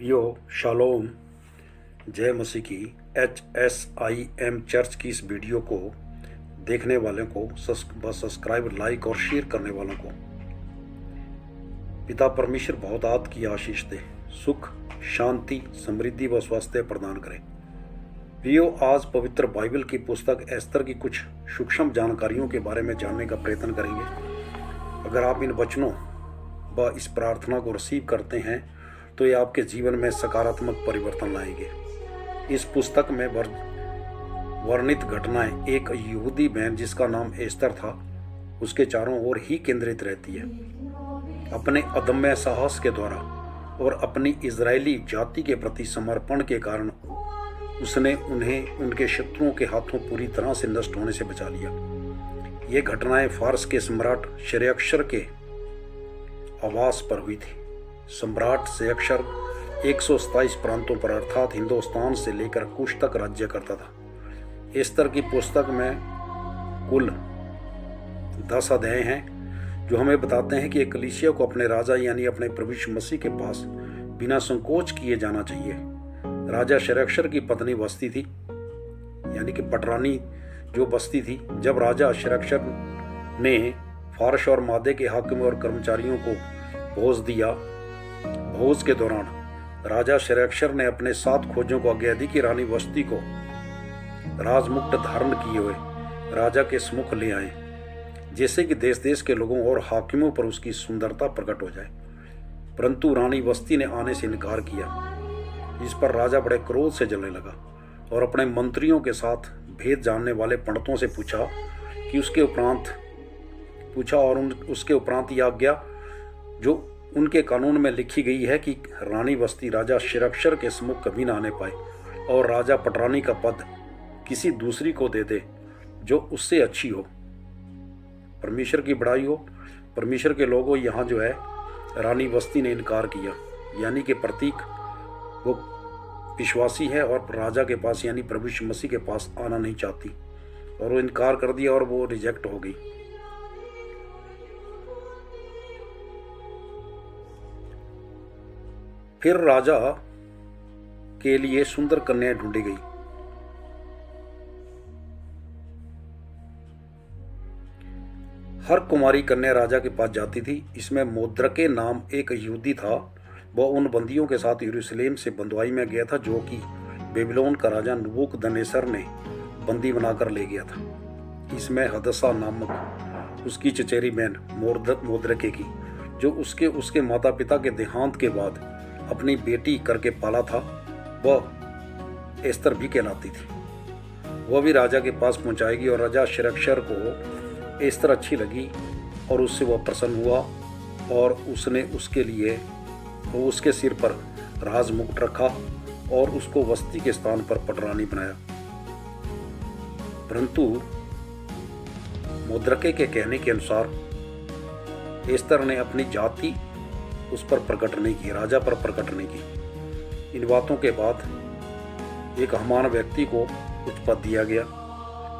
यो shalom, जय मसीह की HSIM church की इस वीडियो को देखने वालों को सब्सक्राइब, लाइक और शेयर करने वालों को पिता परमेश्वर बहुतायत की आशीष दे, सुख, शांति, समृद्धि व स्वास्थ्य प्रदान करे। प्रियो, आज पवित्र बाइबल की पुस्तक एस्तर की कुछ सूक्ष्म जानकारियों के बारे में जानने का प्रयत्न करेंगे। अगर आप इन वचनों व इस प्रार्थना को रिसीव करते हैं तो ये आपके जीवन में सकारात्मक परिवर्तन लाएंगे। इस पुस्तक में वर्णित घटनाएं एक यहूदी बहन जिसका नाम एस्तर था, उसके चारों ओर ही केंद्रित रहती है। अपने अदम्य साहस के द्वारा और अपनी इजरायली जाति के प्रति समर्पण के कारण उसने उन्हें उनके शत्रुओं के हाथों पूरी तरह से नष्ट होने से बचा लिया। ये घटनाएं फारस के सम्राट शरेक्सर के आवास पर हुई थी। सम्राट शरेक्सर 127 प्रांतों पर अर्थात हिंदुस्तान से लेकर कुश तक राज्य करता था। एस्तर की पुस्तक में कुल 10 अध्याय हैं जो हमें बताते हैं कि एक कलीसिया को अपने राजा यानी अपने प्रभु यीशु मसीह के पास बिना संकोच किए जाना चाहिए। राजा शरेक्सर की पत्नी बस्ती थी, यानी कि पटरानी जो बस्ती थी। जब राजा शरेक्सर ने फारस और मादे के हाकिम और कर्मचारियों को भोज दिया, भोज के दौरान राजा शरेक्सर ने अपने 7 खोजों को आज्ञा दी कि रानी वस्ती को राजमुकुट धारण किए हुए राजा के सम्मुख ले आए, जैसे कि देश देश के लोगों और हाकिमों पर उसकी सुंदरता प्रकट हो जाए। परंतु रानी वस्ती ने आने से इनकार किया। इस पर राजा बड़े क्रोध से जलने लगा और अपने मंत्रियों के साथ भेद जानने वाले पंडितों से पूछा और उसके उपरांत यह आज्ञा जो उनके कानून में लिखी गई है कि रानी वस्ती राजा शरेक्सर के सम्मुख कभी न आने पाए और राजा पटरानी का पद किसी दूसरी को दे दे जो उससे अच्छी हो। परमेश्वर की बड़ाई हो। परमेश्वर के लोगों, यहाँ जो है रानी वस्ती ने इनकार किया, यानी कि प्रतीक वो विश्वासी है और राजा के पास यानी प्रभु यीशु मसीह के पास आना नहीं चाहती, और वो इनकार कर दिया और वो रिजेक्ट हो गई। फिर राजा के लिए सुंदर कन्याएं ढूंढी गई। हर कुमारी कन्या राजा के पास जाती थी। इसमें मोद्रके नाम एक यहूदी था। वह उन बंदियों के साथ यरूशलेम से बंधुआई में गया था जो कि बेबीलोन का राजा नबूकदनेस्सर ने बंदी बनाकर ले गया था। इसमें हदसा नामक उसकी चचेरी बहन मोद्रके की, जो उसके माता पिता के देहांत के बाद अपनी बेटी करके पाला था, वह एस्तर भी कहलाती थी। वह भी राजा के पास पहुंचाएगी और राजा शरेक्सर को एस्तर अच्छी लगी और उससे वह प्रसन्न हुआ और उसने उसके सिर पर राजमुकुट रखा और उसको वस्ती के स्थान पर पटरानी बनाया। परंतु मोद्रके के कहने के अनुसार एस्तर ने अपनी जाति उस पर प्रकट नहीं की, राजा पर प्रकट नहीं की। इन बातों के बाद एक हमान व्यक्ति को उच्च पद दिया गया।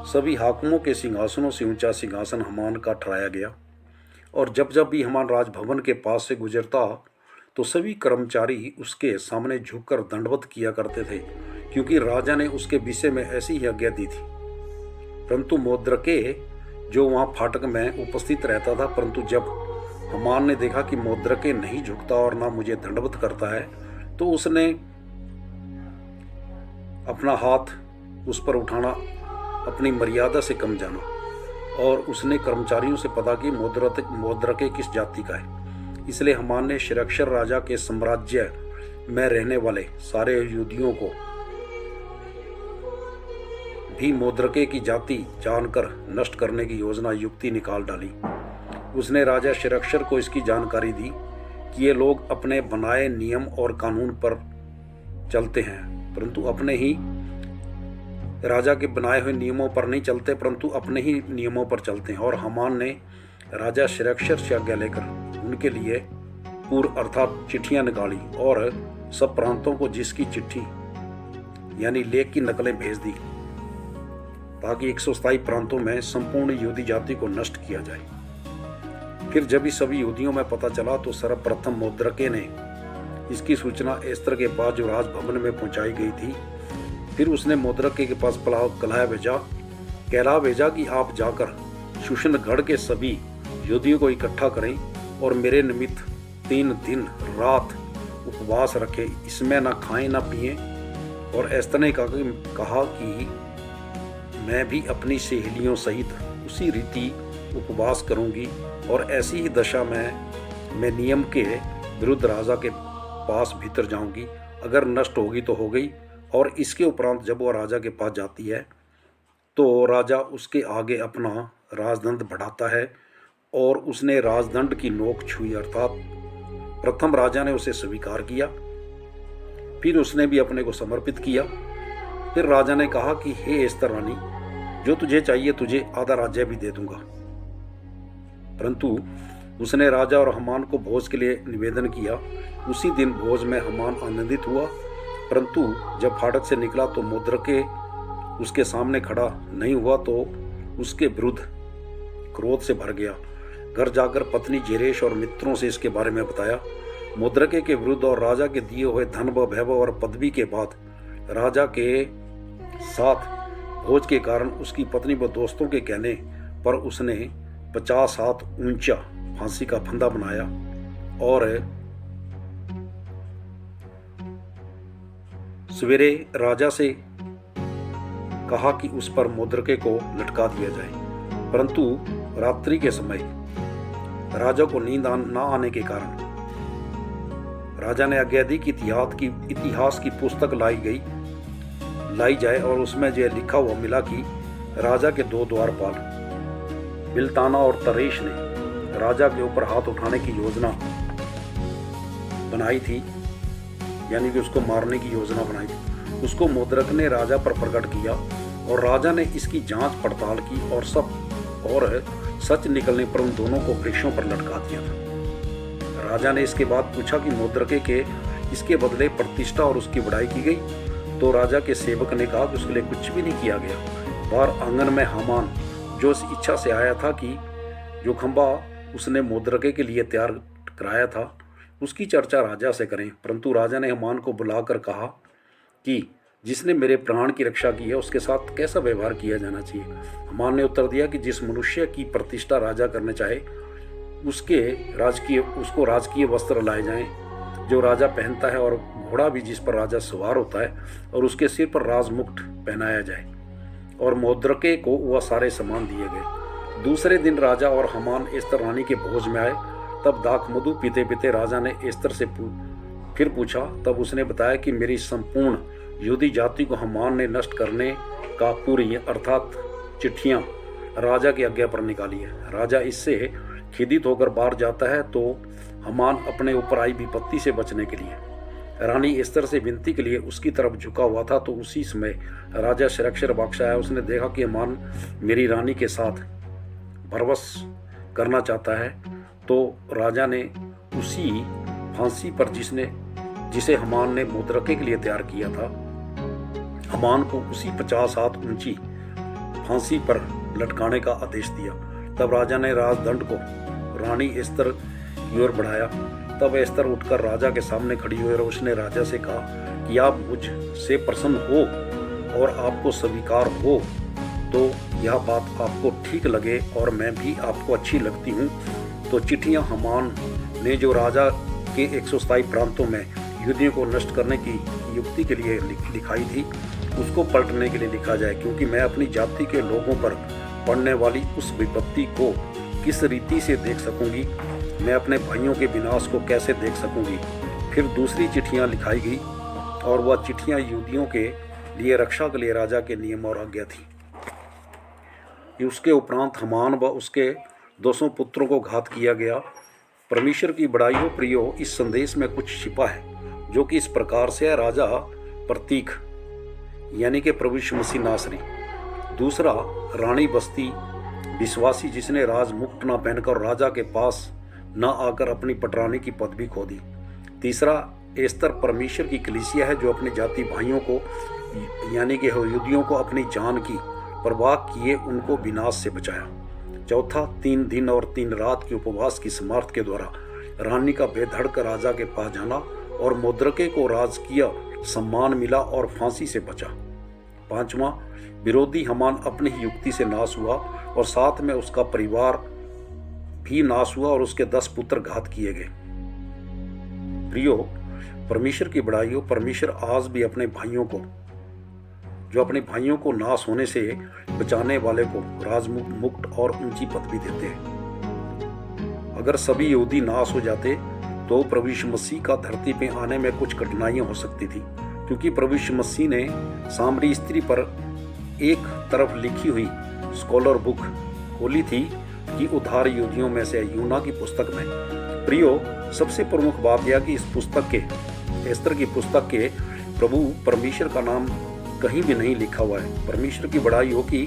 सभी हाकिमों के सिंहासनों से ऊंचा सिंहासन हमान का ठहराया गया, और जब जब भी हमान राजभवन के पास से गुजरता तो सभी कर्मचारी उसके सामने झुककर दंडवत किया करते थे, क्योंकि राजा ने उसके विषय में ऐसी ही आज्ञा दी थी। परंतु मोद्रके जो वहाँ फाटक में उपस्थित रहता था, परंतु जब हमान ने देखा कि मोद्रके नहीं झुकता और ना मुझे दंडवत करता है, तो उसने अपना हाथ उस पर उठाना अपनी मर्यादा से कम जाना, और उसने कर्मचारियों से पता कि मोद्रके किस जाति का है। इसलिए हमान ने शरेक्सर राजा के साम्राज्य में रहने वाले सारे यहूदियों को भी मोद्रके की जाति जानकर नष्ट करने की योजना युक्ति निकाल डाली। उसने राजा शरेक्सर को इसकी जानकारी दी कि ये लोग अपने बनाए नियम और कानून पर चलते हैं, परंतु अपने ही राजा के बनाए हुए नियमों पर नहीं चलते, परंतु अपने ही नियमों पर चलते हैं। और हमान ने राजा शरेक्सर से आज्ञा लेकर उनके लिए पूर्व अर्थात चिट्ठियां निकाली और सब प्रांतों को जिसकी चिट्ठी यानी लेख की नकलें भेज दी, ताकि 127 प्रांतों में संपूर्ण यहूदी जाति को नष्ट किया जाए। फिर जब ही सभी यहूदियों में पता चला तो सर्वप्रथम मोद्रके ने इसकी सूचना एस्तर के पास जो राजभवन में पहुंचाई गई थी। फिर उसने मोद्रके के पास कहला भेजा कि आप जाकर शूशनगढ़ के सभी योद्धियों को इकट्ठा करें और मेरे निमित्त 3 दिन रात उपवास रखें, इसमें ना खाएं ना पिएं। और एस्तर ने कहा कि मैं भी अपनी सहेलियों सहित उसी रीति उपवास करूंगी और ऐसी ही दशा में मैं नियम के विरुद्ध राजा के पास भीतर जाऊंगी। अगर नष्ट होगी तो हो गई। और इसके उपरांत जब वह राजा के पास जाती है तो राजा उसके आगे अपना राजदंड बढ़ाता है और उसने राजदंड की नोक छुई, अर्थात प्रथम राजा ने उसे स्वीकार किया, फिर उसने भी अपने को समर्पित किया। फिर राजा ने कहा कि हे एस्तर रानी, जो तुझे चाहिए तुझे आधा राज्य भी दे दूंगा। परंतु उसने राजा और हमान को भोज के लिए निवेदन किया। उसी दिन भोज में हमान आनंदित हुआ, परंतु जब फाटक से निकला तो मोद्रके उसके सामने खड़ा नहीं हुआ तो उसके विरुद्ध क्रोध से भर गया। घर जाकर पत्नी जेरेश और मित्रों से इसके बारे में बताया। मोद्रके के विरुद्ध और राजा के दिए हुए धन व वैभव और पदवी के बाद राजा के साथ भोज के कारण उसकी पत्नी व दोस्तों के कहने पर उसने 50 हाथ ऊंचा फांसी का फंदा बनाया और सवेरे राजा से कहा कि उस पर मोद्रके को लटका दिया जाए। परंतु रात्रि के समय राजा को नींद न आने के कारण राजा ने आज्ञा दी कि इतिहास की पुस्तक लाई जाए और उसमें जो लिखा हुआ मिला कि राजा के 2 द्वारपाल बिलताना और तरेश ने राजा के ऊपर हाथ उठाने की योजना बनाई थी, यानी कि उसको मारने की योजना बनाई थी। उसको मोद्रक ने राजा पर प्रकट किया और राजा ने इसकी जांच पड़ताल की और सच निकलने पर उन दोनों को वृक्षों पर लटका दिया था। राजा ने इसके बाद पूछा कि मोद्रके के इसके बदले प्रतिष्ठा और उसकी बढ़ाई की गई। तो राजा के सेवक ने कहा कि उसके लिए कुछ भी नहीं किया गया। बाहर आंगन में हमान जो इस इच्छा से आया था कि जो खंबा उसने मोद्रके के लिए तैयार कराया था उसकी चर्चा राजा से करें। परंतु राजा ने हमान को बुलाकर कहा कि जिसने मेरे प्राण की रक्षा की है उसके साथ कैसा व्यवहार किया जाना चाहिए। हमान ने उत्तर दिया कि जिस मनुष्य की प्रतिष्ठा राजा करने चाहे उसको राजकीय वस्त्र लाए जाएं जो राजा पहनता है और घोड़ा भी जिस पर राजा सवार होता है और उसके सिर पर राजमुकुट पहनाया जाए और मोद्रके को वह सारे सामान दिए गए। दूसरे दिन राजा और हमान एस्तर रानी के भोज में आए। तब दाख मधु पीते पीते राजा ने एस्तर से फिर पूछा। तब उसने बताया कि मेरी संपूर्ण यहूदी जाति को हमान ने नष्ट करने का पूरी अर्थात चिट्ठियां राजा की आज्ञा पर निकाली है। राजा इससे खिदित होकर बाहर जाता है तो हमान अपने ऊपर आई विपत्ति से बचने के लिए रानी एस्तर से विनती के लिए उसकी तरफ झुका हुआ था। तो उसी समय राजा शरक्षर बख्श आया। उसने देखा कि हमान मेरी रानी के साथ भरवश करना चाहता है। तो राजा ने उसी फांसी पर जिसे हमान ने मोद्रके के लिए तैयार किया था, हमान को उसी 50 हाथ ऊंची फांसी पर लटकाने का आदेश दिया। तब राजा ने राजदंड को रानी एस्तर की ओर बढ़ाया। तब एस्तर उठकर राजा के सामने खड़ी हुई और उसने राजा से कहा कि आप मुझ से प्रसन्न हो और आपको स्वीकार हो तो यह बात आपको ठीक लगे और मैं भी आपको अच्छी लगती हूँ। तो चिट्ठियाँ हमान ने जो राजा के 127 प्रांतों में यहूदियों को नष्ट करने की युक्ति के लिए लिखाई थी उसको पलटने के लिए लिखा जाए, क्योंकि मैं अपनी जाति के लोगों पर पड़ने वाली उस विपत्ति को किस रीति से देख सकूंगी, मैं अपने भाइयों के विनाश को कैसे देख सकूंगी। फिर दूसरी चिट्ठियां लिखाई गई और वह चिट्ठियां यहूदियों के लिए रक्षा के लिए राजा के नियम और आज्ञा थी। उसके उपरांत हमान व उसके 200 पुत्रों को घात किया गया। परमेश्वर की बड़ाई हो प्रियो, इस संदेश में कुछ छिपा है जो कि इस प्रकार से है। राजा प्रतीक यानी कि प्रभु यीशु मसीह नासरी। दूसरा रानी बस्ती विश्वासी जिसने राजमुकुट न पहनकर राजा के पास न आकर अपनी पटरानी की पदवी खो दी। तीसरा एस्तर परमेश्वर की कलीसिया है जो अपने जाति भाइयों को यानी कि यहूदियों को अपनी जान की परवाह किए उनको विनाश से बचाया। चौथा 3 दिन और 3 रात के उपवास की समाप्त के द्वारा रानी का बेधड़क राजा के पास जाना और मोद्रके को राजकीय सम्मान मिला और फांसी से बचा। 5वां, विरोधी हमान अपनी ही युक्ति से नाश हुआ और साथ में उसका परिवार भी नाश हुआ और उसके 10 पुत्र घात किए गए। प्रियो, परमेश्वर की बड़ाई हो। परमेश्वर आज भी अपने भाइयों को, जो अपने भाइयों को नाश होने से बचाने वाले को राजमुकुट और ऊंची पदवी देते हैं। अगर सभी यहूदी नाश हो जाते तो प्रभु यीशु मसीह का धरती पे आने में कुछ कठिनाइयां हो सकती थी, क्योंकि प्रभु यीशु मसीह ने सामरी स्त्री पर एक तरफ लिखी हुई स्कॉलर बुक खोली थी कि उद्धार यहूदियों में से यूना की पुस्तक में। प्रियो, सबसे प्रमुख बात यह कि इस पुस्तक के, एस्तर की पुस्तक के प्रभु परमेश्वर का नाम कहीं भी नहीं लिखा हुआ है। परमेश्वर की बड़ाई हो कि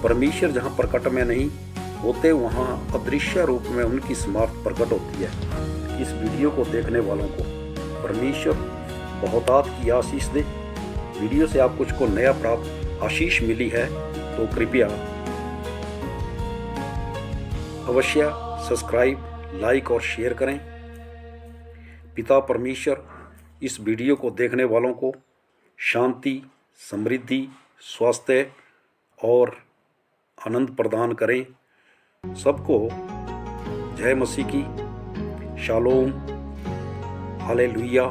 परमेश्वर जहाँ प्रकट में नहीं होते वहाँ अदृश्य रूप में उनकी समर्थ प्रकट होती है। इस वीडियो को देखने वालों को परमेश्वर बहुतायत की आशीष दे। वीडियो से आप कुछ को नया प्राप्त आशीष मिली है तो कृपया अवश्य सब्सक्राइब, लाइक और शेयर करें। पिता परमेश्वर इस वीडियो को देखने वालों को शांति, समृद्धि, स्वास्थ्य और आनंद प्रदान करें। सबको जय मसीह की। Shalom, hallelujah.